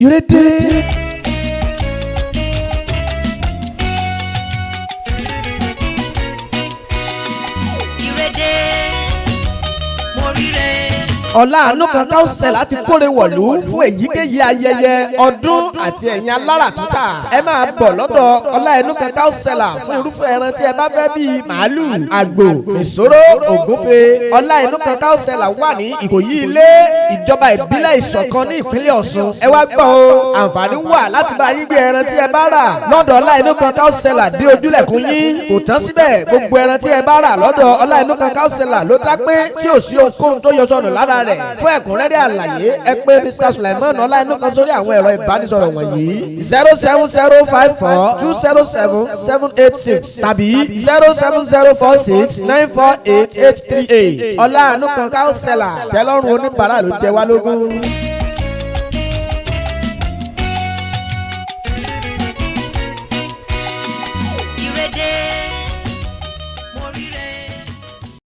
Ìrèdè. Ìrèdè mo ríre. OLAINUKAN káùsẹ̀ láti kórè wọ̀lú fún èyíkéyìí ayẹyẹ ọdún àti ẹ̀yin alára tútà. Ẹ máa bọ̀ lọ́dọ̀ OLAINUKAN káùsẹ̀là fún irúfẹ́ ẹran tí ẹ bá fẹ́ bíi màálù, àgbò, ìṣòro, ògúnfe. OLAINUKAN káùsẹ̀là wà ní Ikoyi ilé ìjọba ìbílẹ̀ Isokan ní ìpínlẹ̀ Osun. Ẹ wá gbọ́ o, àǹfààní wà láti bá yín gbé ẹran tí ẹ bá rà lọ́dọ̀ OLAINUKAN káùsẹ̀là dé ojúlẹ̀kùn yín. Kò tán síbẹ̀, gbogbo ẹran tí ẹ bá rà lọ́dọ̀ OLAINUKAN káùsẹ̀là ló dá pé tí ò sí ohunkóhun tó yọ sọnù lára rẹ̀. Fún ẹ̀kúnrẹ́rẹ́ àlàyé ẹ pè Mr. Sulaiman OLAINUKAN sórí àwọn ẹ̀rọ ìbánisọ̀rọ̀ wọ̀nyí 07054277786 tàbí 07046948838. OLAINUKAN káùsẹ̀là tẹ́lọ́rùn oníbàárà ló jẹ wá lógún. Ìrèdè.